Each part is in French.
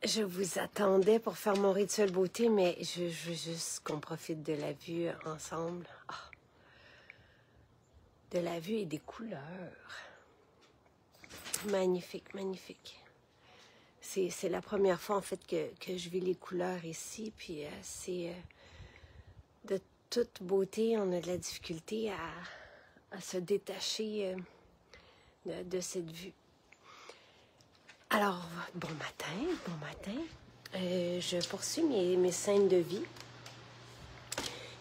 Je vous attendais pour faire mon rituel beauté, mais je veux juste qu'on profite de la vue ensemble. Ah, de la vue et des couleurs. Magnifique, magnifique. C'est la première fois, en fait, que je vis les couleurs ici. Puis c'est de toute beauté, on a de la difficulté à se détacher de cette vue. Alors, bon matin, bon matin. Je poursuis mes scènes de vie.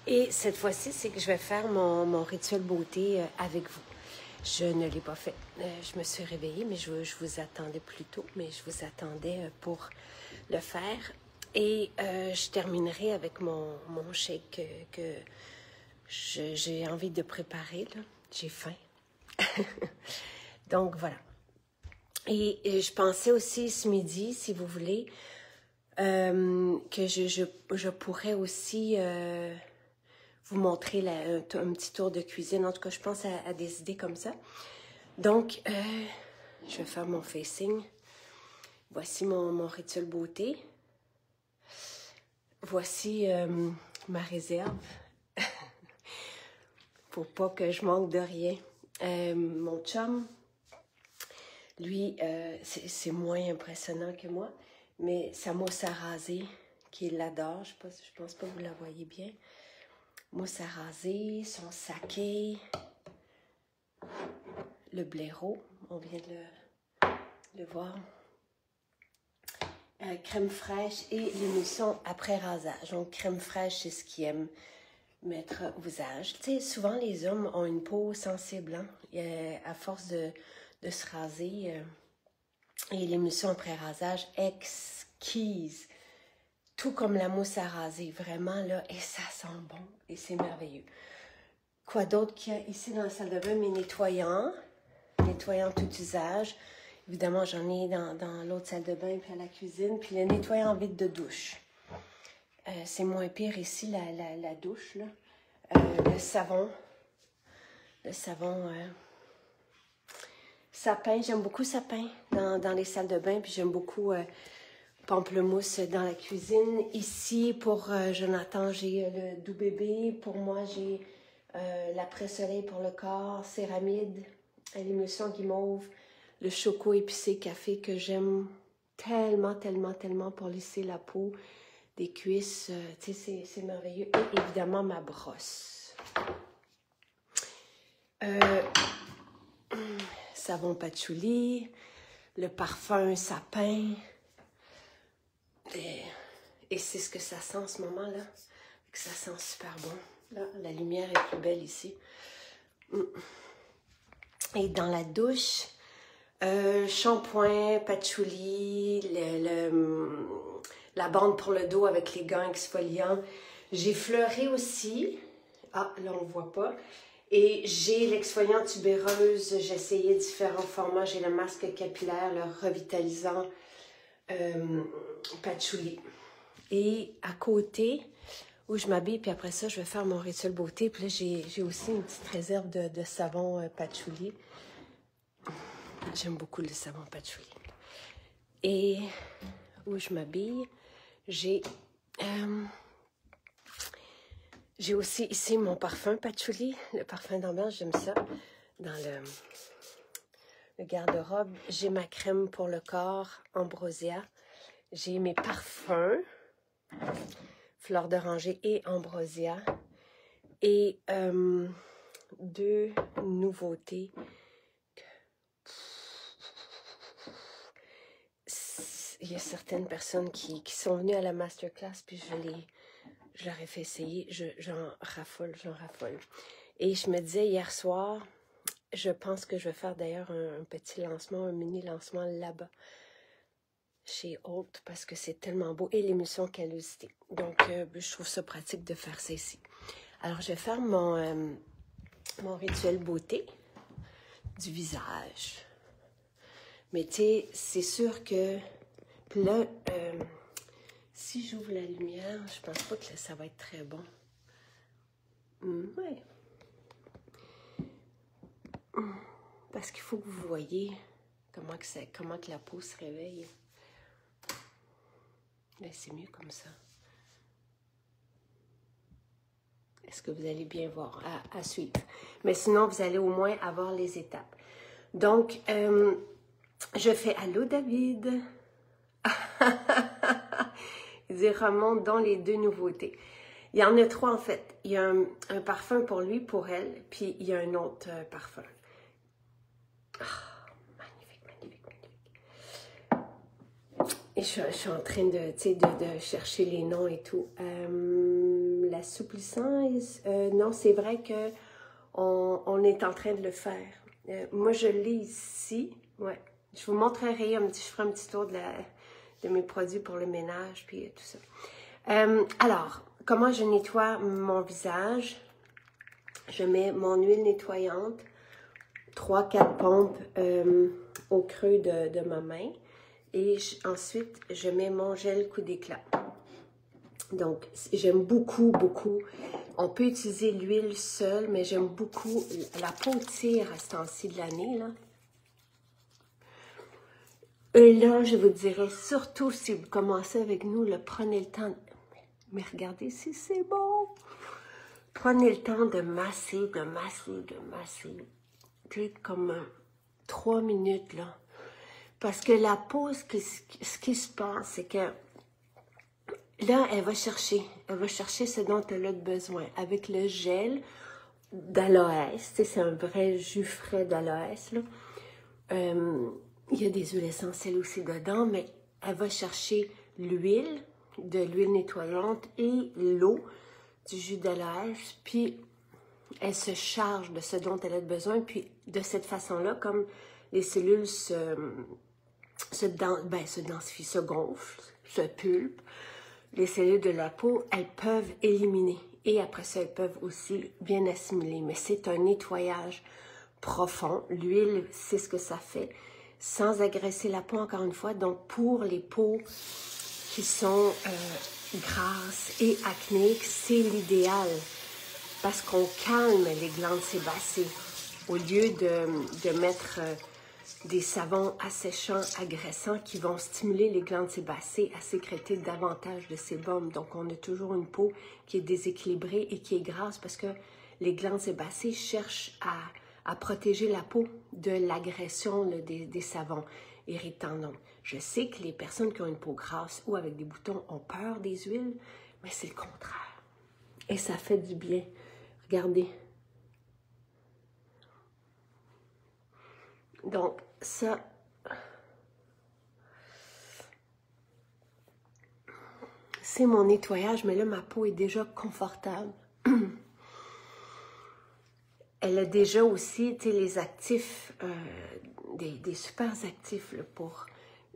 Et cette fois-ci, c'est que je vais faire mon rituel beauté avec vous. Je ne l'ai pas fait. Je me suis réveillée, mais je vous attendais plus tôt, mais je vous attendais pour le faire. Et je terminerai avec mon shake que j'ai envie de préparer. J'ai faim. Donc, voilà. Et je pensais aussi ce midi, si vous voulez, que je pourrais aussi vous montrer un petit tour de cuisine. En tout cas, je pense à des idées comme ça. Donc, je vais faire mon facing. Voici mon rituel beauté. Voici ma réserve. Pour pas que je manque de rien. Mon chum, lui, c'est moins impressionnant que moi, mais sa mousse à raser, qu'il adore, je pense pas que vous la voyez bien. Mousse à raser, son saké, le blaireau, on vient de le voir. Crème fraîche et l'émulsion après rasage. Donc, crème fraîche, c'est ce qu'il aime mettre au visage. Tu sais, souvent, les hommes ont une peau sensible, hein? À force de se raser. Et l'émulsion après rasage, exquise. Tout comme la mousse à raser, vraiment, là, et ça sent bon, et c'est merveilleux. Quoi d'autre qu'il y a ici dans la salle de bain? Mes nettoyants tout usage. Évidemment, j'en ai dans l'autre salle de bain, puis à la cuisine, puis le nettoyant vide de douche. C'est moins pire ici, la douche, là. Le savon sapin, j'aime beaucoup sapin dans les salles de bain, puis j'aime beaucoup pamplemousse dans la cuisine. Ici, pour Jonathan, j'ai le doux bébé. Pour moi, j'ai l'après-soleil pour le corps, céramide, l'émulsion guimauve, le choco épicé café que j'aime tellement, tellement, tellement pour lisser la peau des cuisses. Tu sais, c'est merveilleux. Et évidemment, ma brosse. Savon patchouli, le parfum sapin. Et c'est ce que ça sent en ce moment-là. Ça sent super bon. Là, la lumière est plus belle ici. Et dans la douche, shampoing, patchouli, la bande pour le dos avec les gants exfoliants. J'ai fleuré aussi. Ah, là, on ne voit pas. Et j'ai l'exfoliant tubéreuse. J'ai essayé différents formats. J'ai le masque capillaire, le revitalisant patchouli. Et à côté, où je m'habille, puis après ça, je vais faire mon rituel beauté. Puis là, j'ai aussi une petite réserve de savon patchouli. J'aime beaucoup le savon patchouli. Et où je m'habille, j'ai aussi ici mon parfum patchouli, le parfum d'ambiance, j'aime ça. Dans le garde-robe, j'ai ma crème pour le corps, Ambrosia. J'ai mes parfums, fleur d'oranger et Ambrosia. Et deux nouveautés. Il y a certaines personnes qui sont venues à la masterclass, puis je leur ai fait essayer. J'en raffole. Et je me disais hier soir, je pense que je vais faire d'ailleurs un petit lancement, un mini lancement là-bas, chez Holt, parce que c'est tellement beau. Et l'émulsion callosité. Donc, je trouve ça pratique de faire ça ici. Alors, je vais faire mon rituel beauté du visage. Mais tu sais, c'est sûr que... Puis là, si j'ouvre la lumière, je pense pas que ça va être très bon. Ouais. Parce qu'il faut que vous voyez comment que la peau se réveille. Mais c'est mieux comme ça. Est-ce que vous allez bien voir à suivre? Mais sinon, vous allez au moins avoir les étapes. Donc, je fais « Allô, David? » Il dit « Remonte dans les 2 nouveautés. » Il y en a 3 en fait. Il y a un parfum pour lui, pour elle, puis il y a un autre parfum. Oh, magnifique, magnifique, magnifique. Et je suis en train de chercher les noms et tout. L'assouplissant, non, c'est vrai que on est en train de le faire. Moi, je l'ai ici. Ouais. Je vous montrerai je ferai un petit tour de mes produits pour le ménage, puis tout ça. Alors, comment je nettoie mon visage? Je mets mon huile nettoyante, 3-4 pompes au creux de ma main. Et ensuite, je mets mon gel coup d'éclat. Donc, j'aime beaucoup, beaucoup. On peut utiliser l'huile seule, mais j'aime beaucoup. La peau tire à ce temps-ci de l'année, là. Et là, je vous dirais, surtout si vous commencez avec nous, là, prenez le temps. Mais regardez si c'est bon. Prenez le temps de masser, de masser, de masser. Tu sais, comme 3 minutes, là. Parce que la peau, ce qui se passe, c'est que là, elle va chercher ce dont elle a besoin. Avec le gel d'aloès, tu sais, c'est un vrai jus frais d'aloès, là. Il y a des huiles essentielles aussi dedans, mais elle va chercher l'huile, de l'huile nettoyante et l'eau du jus d'aloès, puis elle se charge de ce dont elle a besoin, puis de cette façon-là, comme les cellules se densifient, se gonflent, se pulpent, les cellules de la peau, elles peuvent éliminer. Et après ça, elles peuvent aussi bien assimiler. Mais c'est un nettoyage profond. L'huile, c'est ce que ça fait, sans agresser la peau, encore une fois. Donc, pour les peaux qui sont grasses et acnéiques, c'est l'idéal. Parce qu'on calme les glandes sébacées. Au lieu de mettre des savons asséchants, agressants qui vont stimuler les glandes sébacées à sécréter davantage de sébum. Donc, on a toujours une peau qui est déséquilibrée et qui est grasse parce que les glandes sébacées cherchent à protéger la peau de l'agression des savons irritants. Donc, je sais que les personnes qui ont une peau grasse ou avec des boutons ont peur des huiles, mais c'est le contraire. Et ça fait du bien. Regardez. Donc, ça, c'est mon nettoyage, mais là, ma peau est déjà confortable. Elle a déjà aussi, tu sais, les actifs, des super actifs là, pour...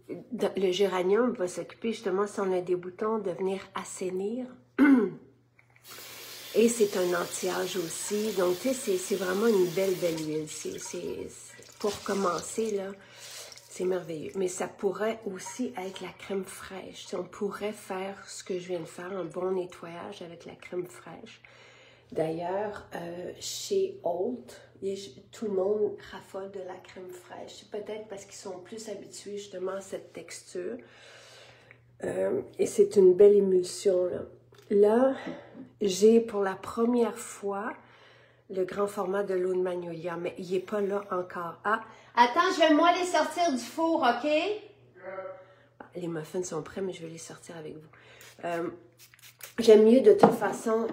Le géranium va s'occuper justement, si on a des boutons, de venir assainir. Et c'est un anti-âge aussi. Donc, tu sais, c'est vraiment une belle huile. Pour commencer, là, c'est merveilleux. Mais ça pourrait aussi être la crème fraîche. On pourrait faire ce que je viens de faire, un bon nettoyage avec la crème fraîche. D'ailleurs, chez Holt, tout le monde raffole de la crème fraîche. C'est peut-être parce qu'ils sont plus habitués justement à cette texture. Et c'est une belle émulsion, là. Là, j'ai pour la première fois le grand format de l'eau de magnolia, mais il n'est pas là encore. Ah, attends, je vais moi les sortir du four, OK? Les muffins sont prêts, mais je vais les sortir avec vous. J'aime mieux de toute façon,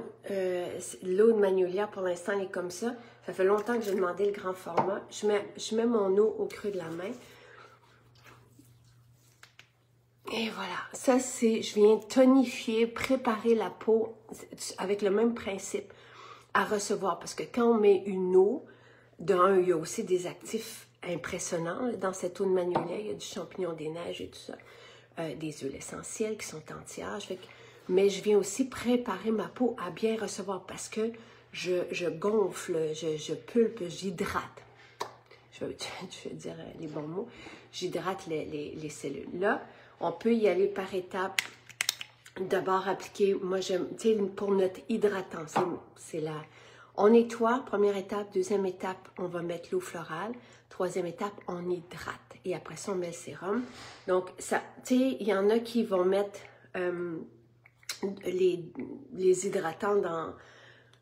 l'eau de magnolia, pour l'instant, elle est comme ça. Ça fait longtemps que j'ai demandé le grand format. Je mets mon eau au creux de la main. Et voilà, ça c'est, je viens tonifier, préparer la peau avec le même principe à recevoir. Parce que quand on met une eau, d'un, il y a aussi des actifs impressionnants dans cette eau de magnolia. Il y a du champignon des neiges et tout ça. Des huiles essentielles qui sont anti-âge. Mais je viens aussi préparer ma peau à bien recevoir parce que je gonfle, je pulpe, j'hydrate. Je vais dire les bons mots. J'hydrate les cellules. Là, on peut y aller par étapes. D'abord appliquer, moi j'aime, tu sais, pour notre hydratant, c'est là. On nettoie, première étape. Deuxième étape, on va mettre l'eau florale. Troisième étape, on hydrate. Et après ça, on met le sérum. Donc, ça, tu sais, il y en a qui vont mettre les hydratants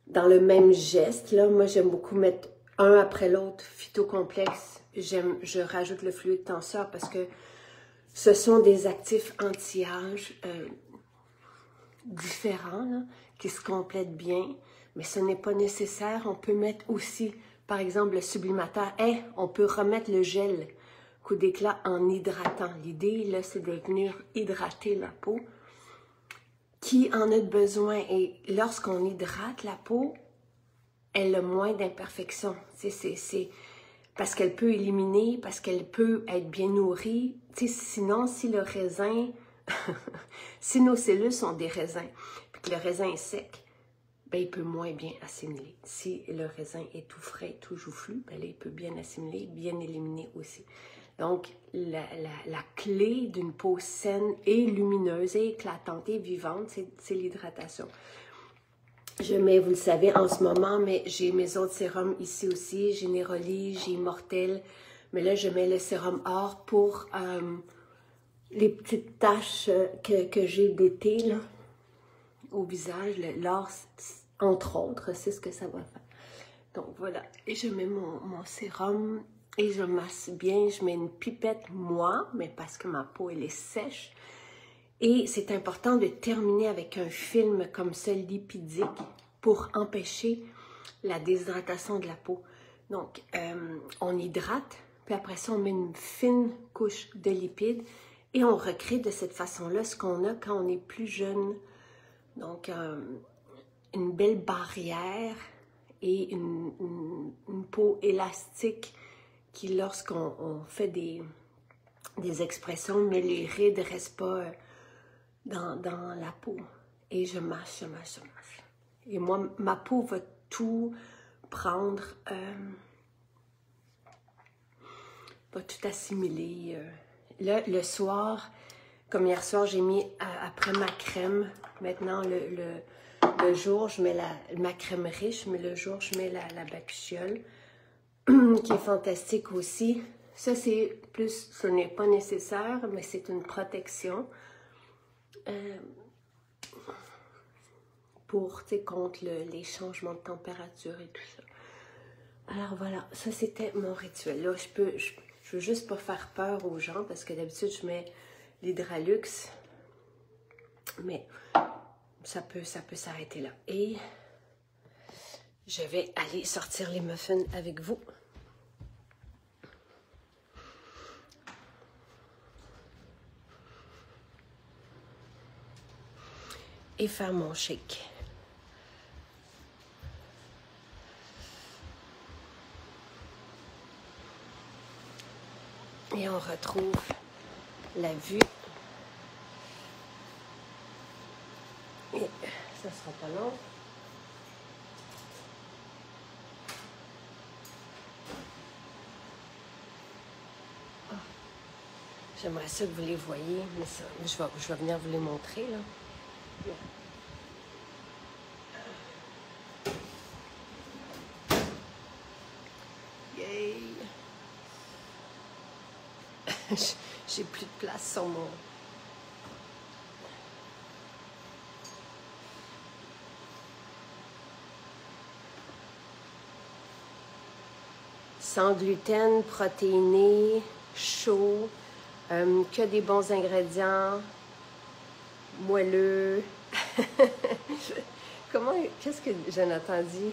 dans le même geste. Là, moi, j'aime beaucoup mettre un après l'autre, phytocomplexe. Je rajoute le fluide tenseur parce que ce sont des actifs anti-âge différents, là, qui se complètent bien, mais ce n'est pas nécessaire. On peut mettre aussi, par exemple, le sublimateur. On peut remettre le gel coup d'éclat en hydratant. L'idée, là, c'est de venir hydrater la peau. Qui en a besoin? Et lorsqu'on hydrate la peau, elle a moins d'imperfections. C'est parce qu'elle peut éliminer, parce qu'elle peut être bien nourrie. Sinon, si le raisin, si nos cellules sont des raisins, puis que le raisin est sec, ben, il peut moins bien assimiler. Si le raisin est tout frais, tout joufflu, ben, là, il peut bien assimiler, bien éliminer aussi. Donc, la clé d'une peau saine et lumineuse et éclatante et vivante, c'est l'hydratation. Je mets, vous le savez, en ce moment, mais j'ai mes autres sérums ici aussi. J'ai Neroli, j'ai Immortelle. Mais là, je mets le sérum or pour les petites taches que j'ai d'été là, au visage. L'or, entre autres, c'est ce que ça va faire. Donc, voilà. Et je mets mon sérum et je masse bien. Je mets une pipette, moi, mais parce que ma peau, elle est sèche. Et c'est important de terminer avec un film comme ça, lipidique, pour empêcher la déshydratation de la peau. Donc, on hydrate, puis après ça, on met une fine couche de lipides et on recrée de cette façon-là ce qu'on a quand on est plus jeune. Donc, une belle barrière et une peau élastique qui, lorsqu'on fait des expressions, mais les rides ne restent pas dans la peau. Et je mâche, je mâche, je mâche. Et moi, ma peau va tout prendre, va tout assimiler. Là, le soir, comme hier soir, j'ai mis après ma crème. Maintenant, le jour, je mets ma crème riche, mais le jour, je mets la bacuchiole, qui est fantastique aussi. Ça, c'est plus, ce n'est pas nécessaire, mais c'est une protection. Pour, contre les changements de température et tout ça. Alors voilà, ça c'était mon rituel. Là, je veux juste pas faire peur aux gens parce que d'habitude je mets l'Hydralux, mais ça peut s'arrêter là. Et je vais aller sortir les muffins avec vous. Et faire mon shake. Et on retrouve la vue. Et ça sera pas long. Oh. J'aimerais ça que vous les voyez, mais ça, je vais venir vous les montrer, là. Yay! J'ai plus de place sur mon... Sans gluten, protéiné, chaud, que des bons ingrédients, moelleux. Qu'est-ce que Jonathan dit?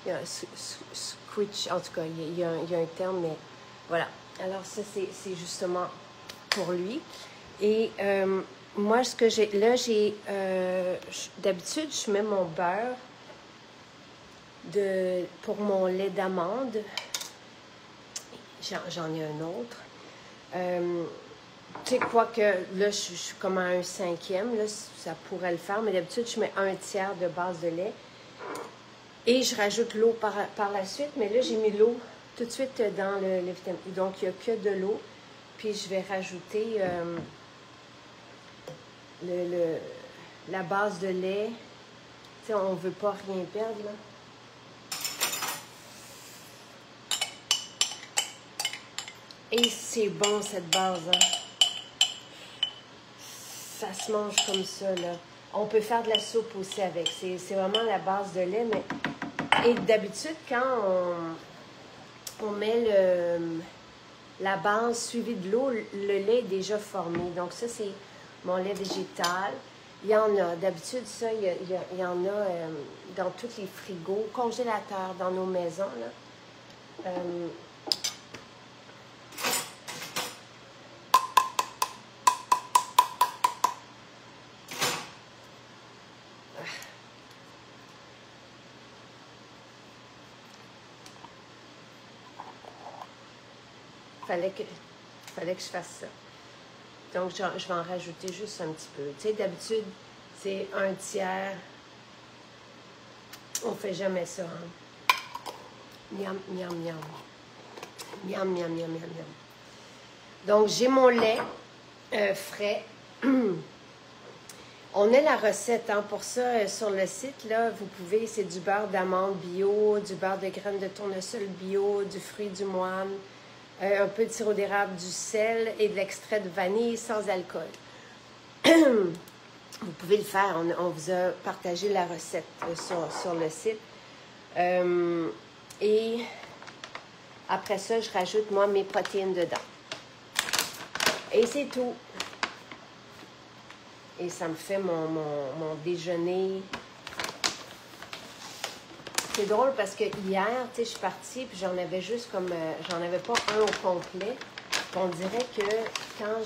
Il y a un squitch, en tout cas, il y a un terme, mais voilà. Alors ça, c'est justement pour lui. Et moi, ce que j'ai... Là, d'habitude, je mets mon beurre pour mon lait d'amande. J'en ai un autre. Tu sais quoi que là, je suis comme à 1/5, là, ça pourrait le faire, mais d'habitude, je mets 1/3 de base de lait. Et je rajoute l'eau par la suite, mais là, j'ai mis l'eau tout de suite dans le vitamine. Donc, il n'y a que de l'eau. Puis, je vais rajouter la base de lait. Tu sais, on ne veut pas rien perdre, là. Et c'est bon, cette base, hein? ça se mange comme ça, là. On peut faire de la soupe aussi avec. C'est vraiment la base de lait, mais... Et d'habitude, quand on met la base suivie de l'eau, le lait est déjà formé. Donc ça, c'est mon lait végétal. Il y en a. D'habitude, ça, il y en a dans tous les frigos, congélateurs dans nos maisons, là. Fallait que je fasse ça. Donc, je vais en rajouter juste un petit peu. Tu sais, d'habitude, c'est un tiers. On fait jamais ça. Hein? Miam, miam, miam. Miam, miam, miam, miam, miam. Donc, j'ai mon lait frais. On a la recette hein, pour ça sur le site. Là, vous pouvez, c'est du beurre d'amande bio, du beurre de graines de tournesol bio, du fruit du moine, un peu de sirop d'érable, du sel et de l'extrait de vanille sans alcool. Vous pouvez le faire. On vous a partagé la recette sur le site. Et après ça, je rajoute, moi, mes protéines dedans. Et c'est tout. Et ça me fait mon déjeuner. C'est drôle parce que hier, tu sais, je suis partie puis j'en avais juste comme... j'en avais pas un au complet. On dirait que quand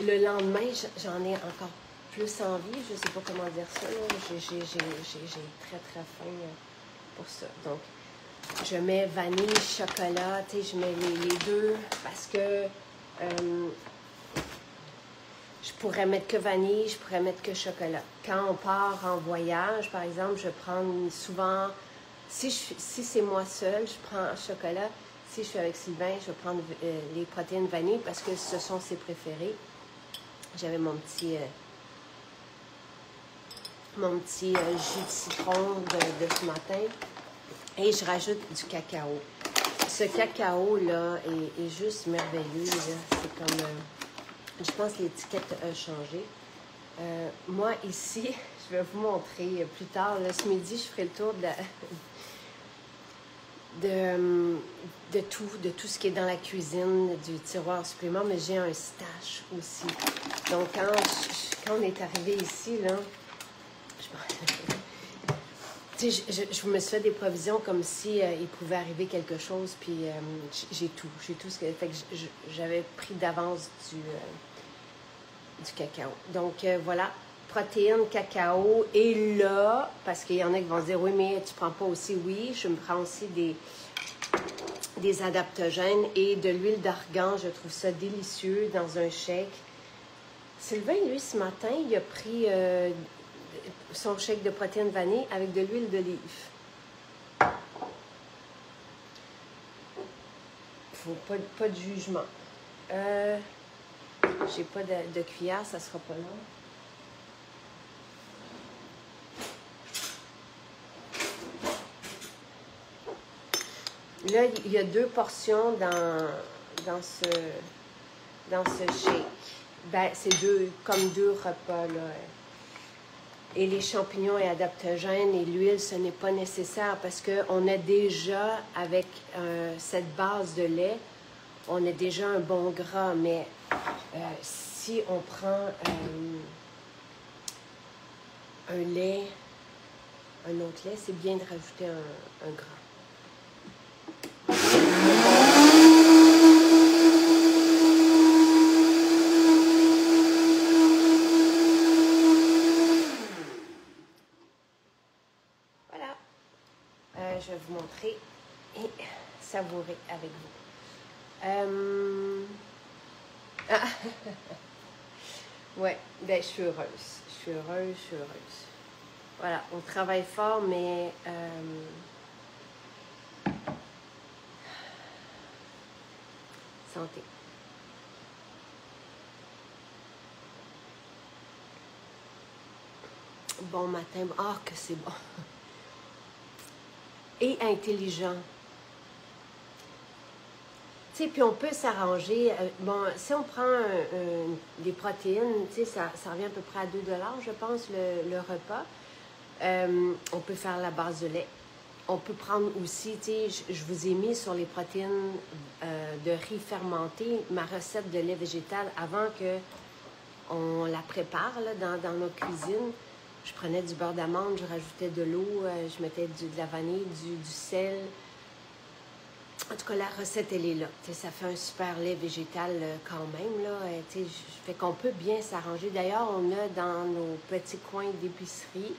le lendemain, j'en ai encore plus envie. Je sais pas comment dire ça. J'ai très, très faim pour ça. Donc, je mets vanille, chocolat. Tu sais, je mets les deux parce que... je pourrais mettre que vanille, je pourrais mettre que chocolat. Quand on part en voyage, par exemple, je prends souvent... Si c'est moi seule, je prends chocolat. Si je suis avec Sylvain, je vais prendre les protéines vanille parce que ce sont ses préférés. J'avais mon petit jus de citron de ce matin. Et je rajoute du cacao. Ce cacao-là est juste merveilleux. C'est comme... je pense que l'étiquette a changé. Moi, ici, je vais vous montrer plus tard. Là, ce midi, je ferai le tour de tout ce qui est dans la cuisine, du tiroir supplément, mais j'ai un stash aussi. Donc, quand on est arrivé ici, là, je me suis fait des provisions comme si il pouvait arriver quelque chose, puis j'ai tout ce que... Fait que j'avais pris d'avance du cacao. Donc, voilà, protéines, cacao. Et là, parce qu'il y en a qui vont se dire, oui, mais tu prends pas aussi. Oui, je me prends aussi des adaptogènes et de l'huile d'argan. Je trouve ça délicieux dans un shake. Sylvain, lui, ce matin, il a pris son shake de protéines vanille avec de l'huile d'olive. Faut pas de jugement. J'ai pas de cuillère, ça sera pas long. Là, il y a 2 portions dans ce shake. Ben, c'est comme deux repas, là. Et les champignons et adaptogènes et l'huile, ce n'est pas nécessaire parce qu'on a déjà, avec cette base de lait, on a déjà un bon gras. Mais si on prend un lait, un autre lait, c'est bien de rajouter un gras. Voilà. Je vais vous montrer et savourer avec vous. Ah. Ouais, ben, je suis heureuse. Voilà, on travaille fort, mais santé. Bon matin. Ah, que c'est bon. Et intelligent. Tu sais, puis on peut s'arranger. Bon, si on prend des protéines, tu sais, ça revient à peu près à 2 $, je pense, le repas. On peut faire la base de lait. On peut prendre aussi, tu sais, je vous ai mis sur les protéines de riz fermenté, ma recette de lait végétal avant que on la prépare là, dans notre cuisine. Je prenais du beurre d'amande, je rajoutais de l'eau, je mettais de la vanille, du sel. En tout cas, la recette, elle est là. T'sais, ça fait un super lait végétal quand même. Là. Fait qu'on peut bien s'arranger. D'ailleurs, on a dans nos petits coins d'épicerie,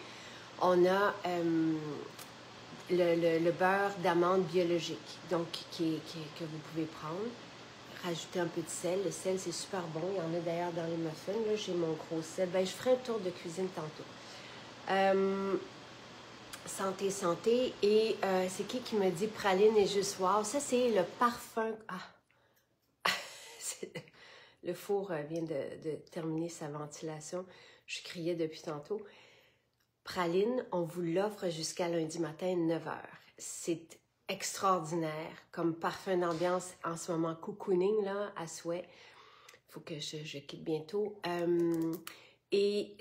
on a le beurre d'amande biologique, donc que vous pouvez prendre. Rajouter un peu de sel. Le sel, c'est super bon. Il y en a d'ailleurs dans les muffins. Là, j'ai mon gros sel. Ben, je ferai un tour de cuisine tantôt. Santé, santé. Et c'est qui me dit praline et juste wow? Ça, c'est le parfum. Ah! Le four vient de terminer sa ventilation. Je criais depuis tantôt. Praline, on vous l'offre jusqu'à lundi matin, 9 h. C'est extraordinaire comme parfum d'ambiance en ce moment. Cocooning, là, à souhait. Il faut que je quitte bientôt. Et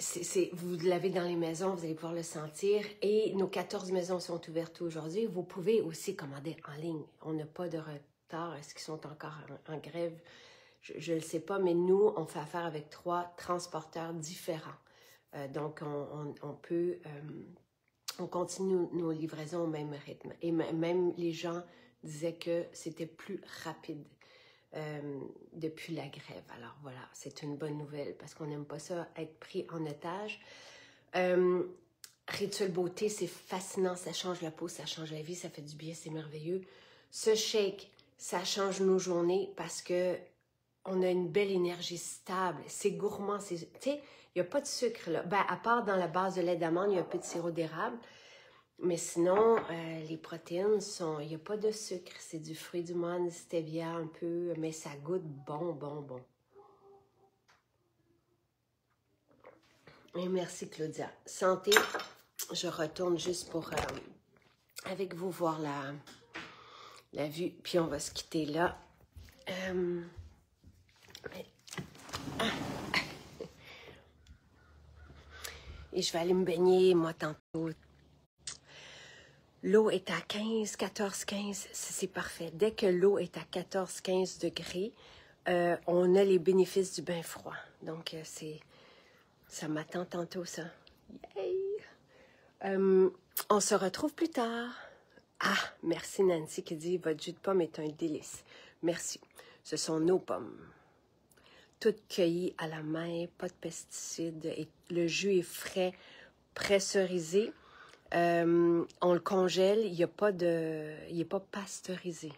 vous l'avez dans les maisons, vous allez pouvoir le sentir. Et nos 14 maisons sont ouvertes aujourd'hui. Vous pouvez aussi commander en ligne. On n'a pas de retard. Est-ce qu'ils sont encore en grève? Je ne le sais pas, mais nous, on fait affaire avec 3 transporteurs différents. Donc, on continue nos livraisons au même rythme. Et même les gens disaient que c'était plus rapide depuis la grève. Alors voilà, c'est une bonne nouvelle parce qu'on n'aime pas ça, être pris en otage. Rituel beauté, c'est fascinant, ça change la peau, ça change la vie, ça fait du bien, c'est merveilleux. Ce shake, ça change nos journées parce que on a une belle énergie stable, c'est gourmand, tu sais, il n'y a pas de sucre là. Ben, à part dans la base de lait d'amande, il y a un peu de sirop d'érable. Mais sinon, les protéines il n'y a pas de sucre. C'est du fruit du monde, stevia un peu, mais ça goûte bon. Et merci Claudia. Santé, je retourne juste pour, avec vous, voir la vue. Puis on va se quitter là. Et je vais aller me baigner, moi, tantôt. L'eau est à 15, 14, 15, c'est parfait. Dès que l'eau est à 14, 15 degrés, on a les bénéfices du bain froid. Donc, ça m'attend tantôt, ça. Yay! On se retrouve plus tard. Ah, merci Nancy qui dit « Votre jus de pomme est un délice. » Merci. Ce sont nos pommes. Toutes cueillies à la main, pas de pesticides. Et le jus est frais, pressurisé. On le congèle, il n'est pas pasteurisé.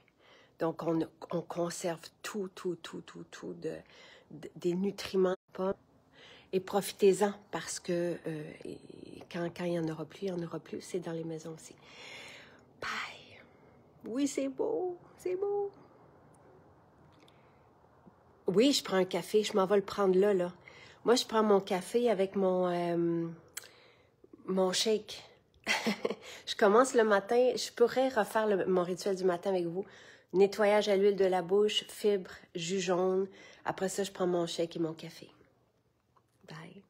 Donc, on conserve tout des nutriments. Et profitez-en parce que quand il n'y en aura plus, il n'y en aura plus. C'est dans les maisons aussi. Bye! Oui, c'est beau, c'est beau. Oui, je prends un café, je m'en vais le prendre là. Moi, je prends mon café avec mon shake. Je commence le matin, je pourrais refaire mon rituel du matin avec vous. Nettoyage à l'huile de la bouche, fibres, jus jaune. Après ça, je prends mon shake et mon café. Bye.